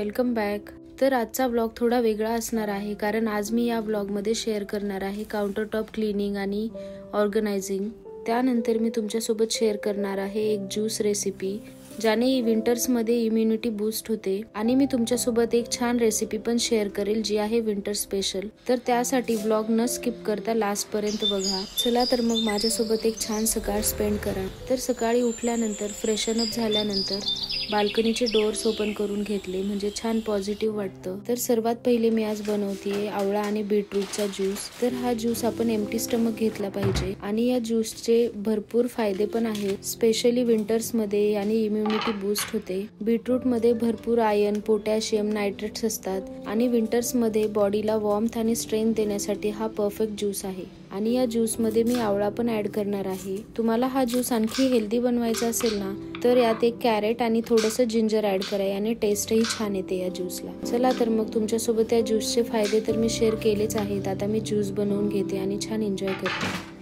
Welcome back. तर आजचा vlog थोडा वेगळा असणार आहे कारण आज मी या व्लॉगमध्ये शेअर करणार आहे काउंटर टॉप क्लीनिंग आणि ऑर्गनायझिंग। त्यानंतर मी तुमच्यासोबत शेअर करणार आहे एक ज्यूस रेसिपी ज्याने विंटर्स मध्ये इम्युनिटी बूस्ट होते आणि मी तुमच्यासोबत एक छान रेसिपी पण शेअर करेल जी आहे विंटर स्पेशल। तर त्यासाठी व्लॉग न स्किप करता लास्ट पर्यंत बघा। चला तर मग माझ्यासोबत एक छान सकाळ स्पेंड करा। तर सकाळी उठल्यानंतर फ्रेशन अप झाल्यानंतर बाल्कनीचे डोअर्स ओपन करून घेतले म्हणजे छान पॉझिटिव्ह वाटतं। तर सर्वात पहिले मी आज बनवतेय आवळा आणि बीटरूटचा ज्यूस। तर हा ज्यूस आपण एम्प्टी स्टमक घेतला पाहिजे आणि या ज्यूसचे भरपूर फायदे पण आहेत, स्पेशली विंटर्स मध्ये आणि इम्युनिटी बूस्ट होते। बीटरूट मध्ये भरपूर आयर्न, पोटॅशियम, नायट्रेट्स असतात आणि विंटर्स मध्ये बॉडीला वॉर्मथ आणि स्ट्रेंथ देण्यासाठी हा परफेक्ट ज्यूस आहे। आणि या ज्यूस मध्ये मी आवळा पण ऍड करणार आहे। तुम्हाला हा ज्यूस आणखी हेल्दी बनवायचा असेल ना तर यात एक कॅरेट आणि थोडंसं जिंजर ऍड करा आणि टेस्टही छान येते या ज्यूसला। चला तर मग तुमच्यासोबत या ज्यूसचे फायदे तर मी शेअर केलेच आहेत। आता मी ज्यूस बनवून घेते आणि छान एन्जॉय करते।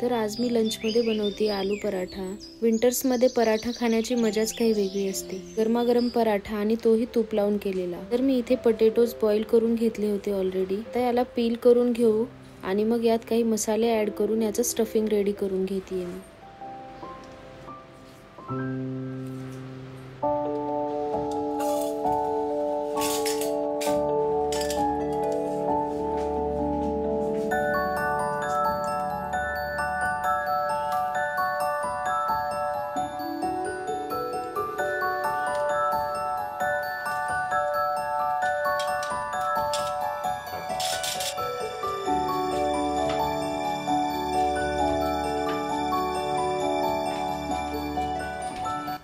तर आज मी लंच मध्ये बनवते आलू पराठा। विंटर्स मध्ये पराठा खाण्याची मजाच काही वेगळी असते, गरमागरम पराठा आणि तोही तूप लावून केलेला। तर मी इथे पोटॅटोज बॉईल करून घेतले होते ऑलरेडी। तर याला पील करून घेऊ आणि मग यात काही मसाले ऍड करून याचं स्टफिंग रेडी करून घेते मी।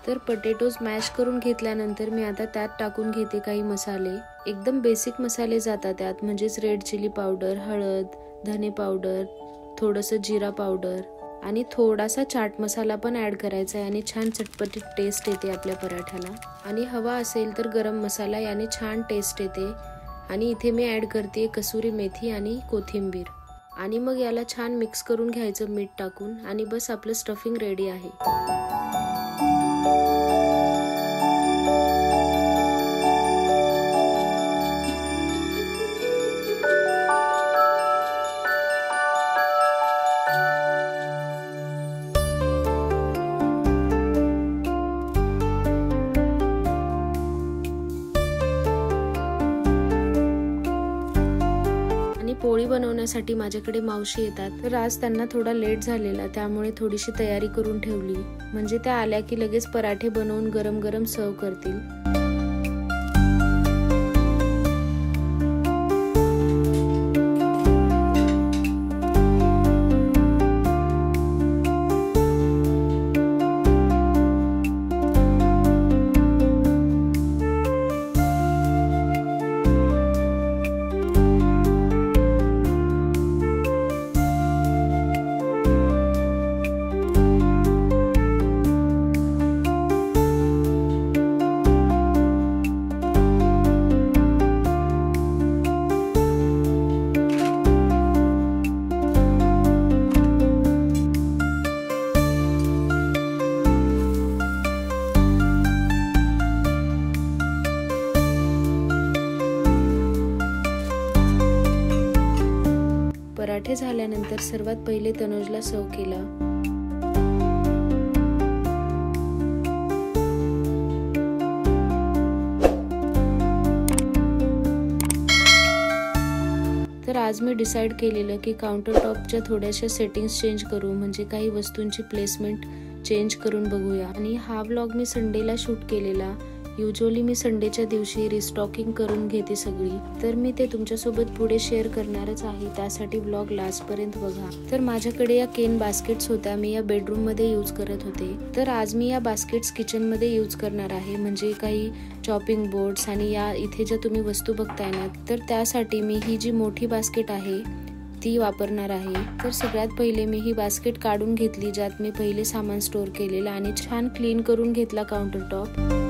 तर पोटॅटोज मॅश करून घेतल्यानंतर मी आता त्यात टाकून घेते काही मसाले। एकदम बेसिक मसाले जातात त्यात, म्हणजेच रेड चिली पावडर, हळद, धने पावडर, थोडंसं जिरा पावडर आणि थोडासा चाट मसाला पण ऍड करायचा आहे आणि छान चटपटीत टेस्ट येते आपल्या पराठ्याला। आणि हवा असेल तर गरम मसाला, याने छान टेस्ट येते। आणि इथे मी ऍड करते कसुरी मेथी आणि कोथिंबीर आणि मग याला छान मिक्स करून घ्यायचं मीठ टाकून आणि बस आपलं स्टफिंग रेडी आहे। पोळी बनवण्यासाठी माझ्याकडे मावशी येतात, तर आज त्यांना थोडा लेट झालेला त्यामुळे थोडीशी तयारी करून ठेवली, म्हणजे त्या आल्या की लगेच पराठे बनवून गरम गरम सर्व करतील। पराठे झाल्यानंतर सर्वात पहिले तनुजला सर्व केला। तर आज मी डिसाईड केलेलं की काउंटर टॉपच्या थोड्याशा सेटिंग्स चेंज करू, म्हणजे काही वस्तूंची प्लेसमेंट चेंज करून बघूया. आणि हा व्लॉग मी संडेला शूट केलेला. युजली मी संडेच्या दिवशी रिस्टॉकिंग करून घेते सगळी, तर मी ते तुमच्यासोबत पुढे शेअर करणारच आहे. त्यासाठी व्लॉग लास्ट पर्यंत बघा. तर माझ्याकडे या केन बास्केट्स होत्या, मी या बेडरूम मध्ये यूज करत होते. तर आज मी या बास्केट्स किचन मध्ये यूज करणार आहे, म्हणजे काही चॉपिंग बोर्ड्स आणि या इथे ज्या तुम्ही वस्तू बघताय ना, तर त्यासाठी मी ही जी मोठी बास्केट आहे ती वापरणार आहे. तर सगळ्यात पहिले मी ही बास्केट काढून घेतली, ज्यात मी पहिले सामान स्टोर केलेलं, आणि छान क्लीन करून घेतला काउंटर टॉप.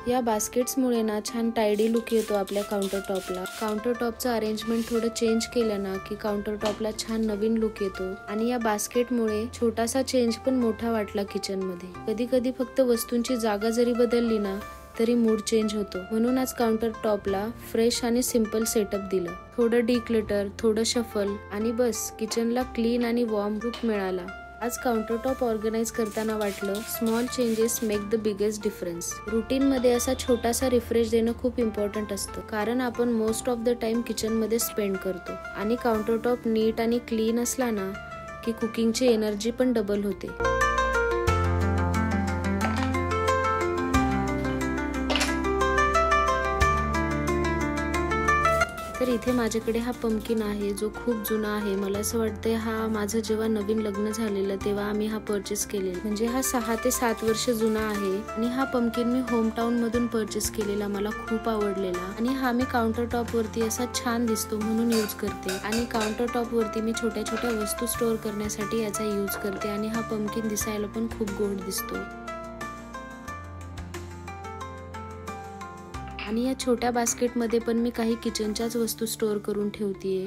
या बास्केट्समुळे ना छान टायडी लुक येतो आपल्या काउंटर टॉपला. काउंटर टॉपचं अरेंजमेंट थोडं चेंज केलं ना की काउंटर टॉपला छान नवीन लुक येतो. आणि या बास्केटमुळे छोटासा चेंज पण मोठा वाटला किचन मध्ये. कधी कधी फक्त वस्तूंची जागा जरी बदलली ना तरी मूड चेंज होतो. म्हणून आज काउंटर टॉपला फ्रेश आणि सिंपल सेटअप दिलं. थोडं डिक्लटर, थोडं शफल, आणि बस किचनला क्लीन आणि वॉर्म लुक मिळाला. आज काउंटर टॉप ऑर्गनाइज करताना वाटलं small changes make the biggest difference. Routine मध्ये असा छोटासा रिफ्रेश देणं खूप इम्पॉर्टंट असतं, कारण आपण most of the time kitchen मध्ये स्पेंड करतो. आणि काउंटर टॉप नीट आणि क्लीन असला ना की कुकिंगची एनर्जी पण डबल होते. तर इथे माझ्याकडे हा पंपकिन आहे, जो खूप जुना आहे. मला असं वाटतंय हा माझं जेव्हा नवीन लग्न झालेलं तेव्हा आम्ही हा परचेस केलेला, म्हणजे हा 6 ते 7 वर्ष जुना आहे. आणि हा पंपकिन मी होम टाउन मधून परचेस केलेला, मला खूप आवडलेला. आणि हा मी काउंटर टॉप वरती असा छान दिसतो म्हणून यूज करते. आणि काउंटर टॉप वरती मी छोट्या छोट्या वस्तू स्टोअर करण्यासाठी याचा यूज करते. आणि हा पंपकिन दिसायला पण खूप गोड दिसतो. आणि या छोट्या बास्केटमध्ये पण मी काही किचनच्याच वस्तू स्टोअर करून ठेवतेय.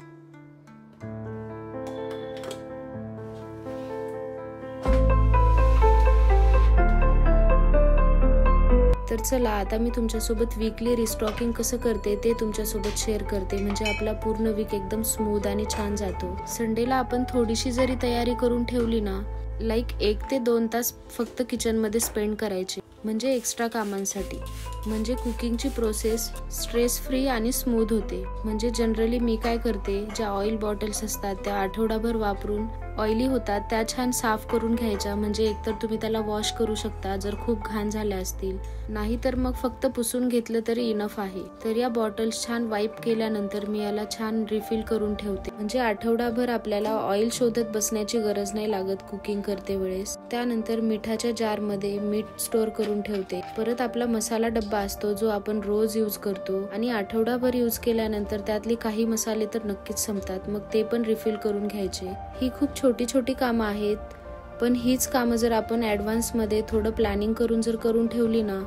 तर चला आता मी तुमच्यासोबत वीकली रिस्टॉकिंग कसं करते ते तुमच्यासोबत शेअर करते, म्हणजे आपला पूर्ण वीक एकदम स्मूथ आणि छान जातो. संडेला आपण थोडीशी जरी तयारी करून ठेवली ना, लाईक 1 ते 2 तास फक्त किचन मध्ये स्पेंड करायचे, म्हणजे एक्स्ट्रा कामांसाठी, म्हणजे कुकिंगची प्रोसेस स्ट्रेस फ्री आणि स्मूथ होते. म्हणजे जनरली मी काय करते, ज्या ऑइल बॉटल्स असतात त्या आठवडाभर वापरून ऑइली होतात त्या छान साफ करून घ्यायच्या, म्हणजे एकतर तुम्ही त्याला वॉश करू शकता जर खूप घाण झाल्या असतील, नाही तर मग फक्त पुसून घेतलं तरी इनफ आहे. तर या बॉटल्स छान वाईप केल्यानंतर मी याला छान रिफिल करून ठेवते, म्हणजे आठवडाभर आपल्याला ऑइल शोधत बसण्याची गरज नाही लागत कुकिंग करते वेळेस. त्यानंतर मिठाच्या जार मध्ये मीठ स्टोअर करून ठेवते. परत आपला मसाला डब्बा असतो जो आपण रोज यूज करतो, आणि आठवडाभर यूज केल्यानंतर त्यातले काही मसाले तर नक्कीच संपतात, मग ते पण रिफिल करून घ्यायचे. ही खूप छोटी छोटी कामं आहेत, पण हीच कामं जर आपण ऍडव्हान्स मध्ये थोडं प्लॅनिंग करून जर करून ठेवली ना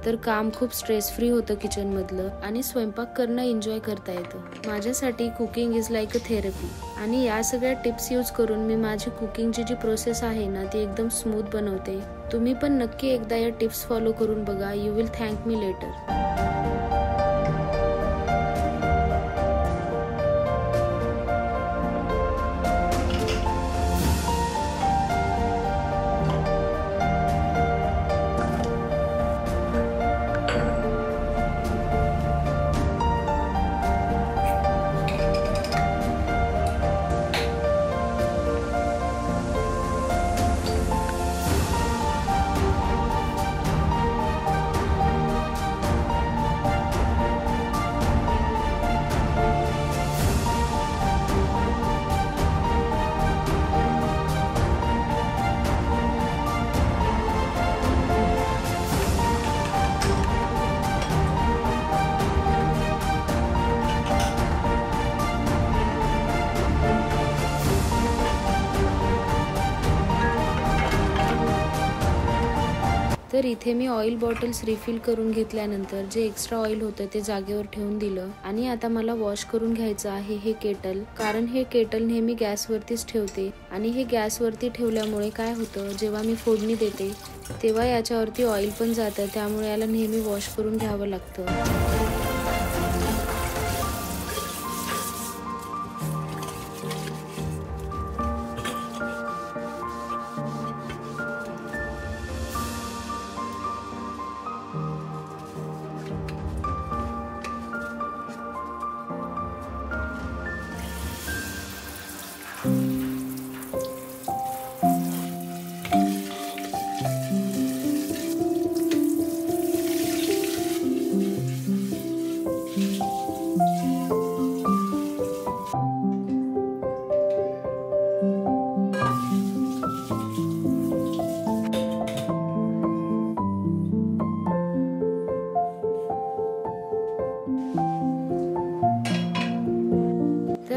तर काम खूप स्ट्रेस फ्री होतं किचन मधलं, आणि स्वयंपाक करणं एन्जॉय करता येतं. माझ्यासाठी cooking is like a therapy. आणि या सगळ्या टिप्स यूज करून मी माझी कुकिंगची जी प्रोसेस आहे ना ती एकदम स्मूथ बनवते. तुम्ही पण नक्की एकदा या टिप्स फॉलो करून बघा. You will thank me later. तर इथे मी ऑइल बॉटल्स रिफिल करून घेतल्यानंतर जे एक्स्ट्रा ऑइल होतं ते जागेवर ठेवून दिलं. आणि आता मला वॉश करून घ्यायचं आहे हे केटल, कारण हे केटल नेहमी गॅसवरतीच ठेवते. आणि हे गॅसवरती ठेवल्यामुळे काय होतं, जेव्हा मी फोडणी देते तेव्हा याच्यावरती ऑइल पण जातं, त्यामुळे याला नेहमी वॉश करून घ्यावं लागतं.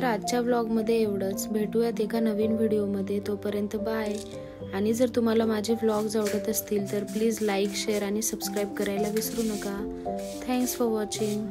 तर आजच्या व्लॉगमध्ये एवढंच. भेटूयात एका नवीन व्हिडिओमध्ये. तोपर्यंत बाय. आणि जर तुम्हाला माझे व्लॉग्स आवडत असतील तर प्लीज लाईक, शेअर आणि सबस्क्राईब करायला विसरू नका. Thanks for watching.